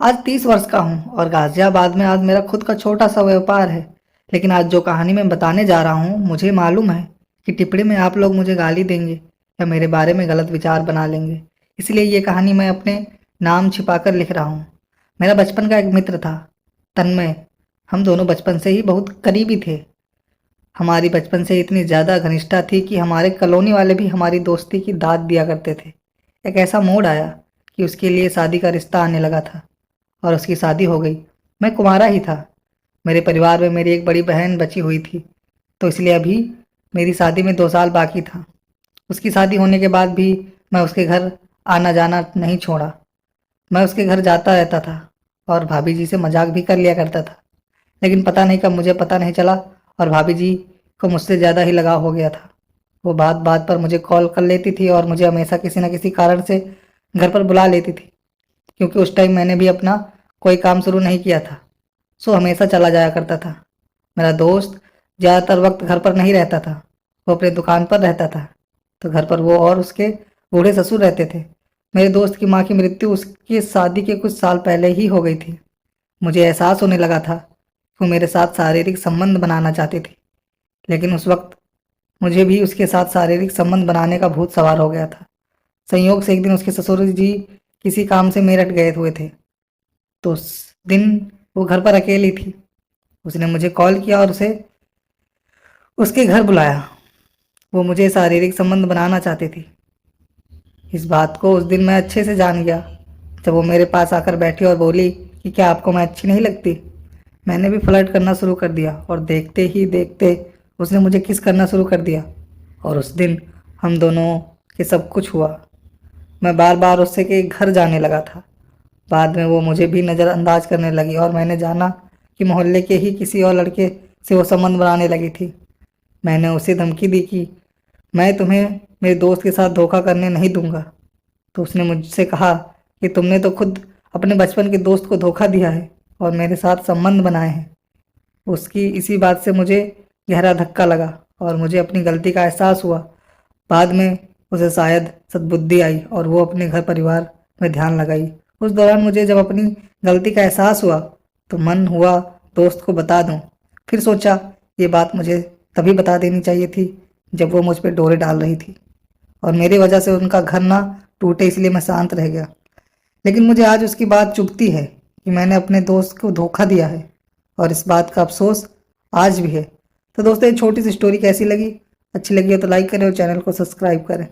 आज 30 वर्ष का हूँ और गाजियाबाद में आज मेरा खुद का छोटा सा व्यापार है। लेकिन आज जो कहानी मैं बताने जा रहा हूँ, मुझे मालूम है कि टिप्पणी में आप लोग मुझे गाली देंगे या मेरे बारे में गलत विचार बना लेंगे। इसलिए ये कहानी मैं अपने नाम छिपाकर लिख रहा हूँ। मेरा बचपन का एक मित्र था, तन्मय। हम दोनों बचपन से ही बहुत करीबी थे। हमारी बचपन से इतनी ज़्यादा घनिष्ठता थी कि हमारे कॉलोनी वाले भी हमारी दोस्ती की दाद दिया करते थे। एक ऐसा मोड़ आया कि उसके लिए शादी का रिश्ता आने लगा था और उसकी शादी हो गई। मैं कुंवारा ही था। मेरे परिवार में मेरी एक बड़ी बहन बची हुई थी, तो इसलिए अभी मेरी शादी में 2 साल बाकी था। उसकी शादी होने के बाद भी मैं उसके घर आना जाना नहीं छोड़ा। मैं उसके घर जाता रहता था और भाभी जी से मजाक भी कर लिया करता था। लेकिन पता नहीं कब मुझे पता नहीं चला और भाभी जी को मुझसे ज़्यादा ही लगाव हो गया था। वो बात बात पर मुझे कॉल कर लेती थी और मुझे हमेशा किसी न किसी कारण से घर पर बुला लेती थी, क्योंकि उस टाइम मैंने भी अपना कोई काम शुरू नहीं किया था, सो हमेशा चला जाया करता था। मेरा दोस्त ज़्यादातर वक्त घर पर नहीं रहता था, वो अपने दुकान पर रहता था। तो घर पर वो और उसके बूढ़े ससुर रहते थे। मेरे दोस्त की माँ की मृत्यु उसकी शादी के कुछ साल पहले ही हो गई थी। मुझे एहसास होने लगा था कि वो मेरे साथ शारीरिक संबंध बनाना चाहती थी, लेकिन उस वक्त मुझे भी उसके साथ शारीरिक संबंध बनाने का भूत सवार हो गया था। संयोग से एक दिन उसके ससुर जी किसी काम से मेरठ गए हुए थे, तो उस दिन वो घर पर अकेली थी। उसने मुझे कॉल किया और उसे उसके घर बुलाया। वो मुझे शारीरिक संबंध बनाना चाहती थी। इस बात को उस दिन मैं अच्छे से जान गया जब वो मेरे पास आकर बैठी और बोली कि क्या आपको मैं अच्छी नहीं लगती। मैंने भी फ्लर्ट करना शुरू कर दिया और देखते ही देखते उसने मुझे किस करना शुरू कर दिया और उस दिन हम दोनों के सब कुछ हुआ। मैं बार बार उससे के घर जाने लगा था। बाद में वो मुझे भी नज़रअंदाज करने लगी और मैंने जाना कि मोहल्ले के ही किसी और लड़के से वो संबंध बनाने लगी थी। मैंने उसे धमकी दी कि मैं तुम्हें मेरे दोस्त के साथ धोखा करने नहीं दूंगा। तो उसने मुझसे कहा कि तुमने तो खुद अपने बचपन के दोस्त को धोखा दिया है और मेरे साथ संबंध बनाए हैं। उसकी इसी बात से मुझे गहरा धक्का लगा और मुझे अपनी गलती का एहसास हुआ। बाद में उसे शायद सद्बुद्धि आई और वो अपने घर परिवार में ध्यान लगाई। उस दौरान मुझे जब अपनी गलती का एहसास हुआ तो मन हुआ दोस्त को बता दूं। फिर सोचा ये बात मुझे तभी बता देनी चाहिए थी जब वो मुझ पर डोरे डाल रही थी और मेरी वजह से उनका घर ना टूटे, इसलिए मैं शांत रह गया। लेकिन मुझे आज उसकी बात चुभती है कि मैंने अपने दोस्त को धोखा दिया है और इस बात का अफसोस आज भी है। तो दोस्तों, ये छोटी सी स्टोरी कैसी लगी? अच्छी लगी हो तो लाइक करें और चैनल को सब्सक्राइब करें।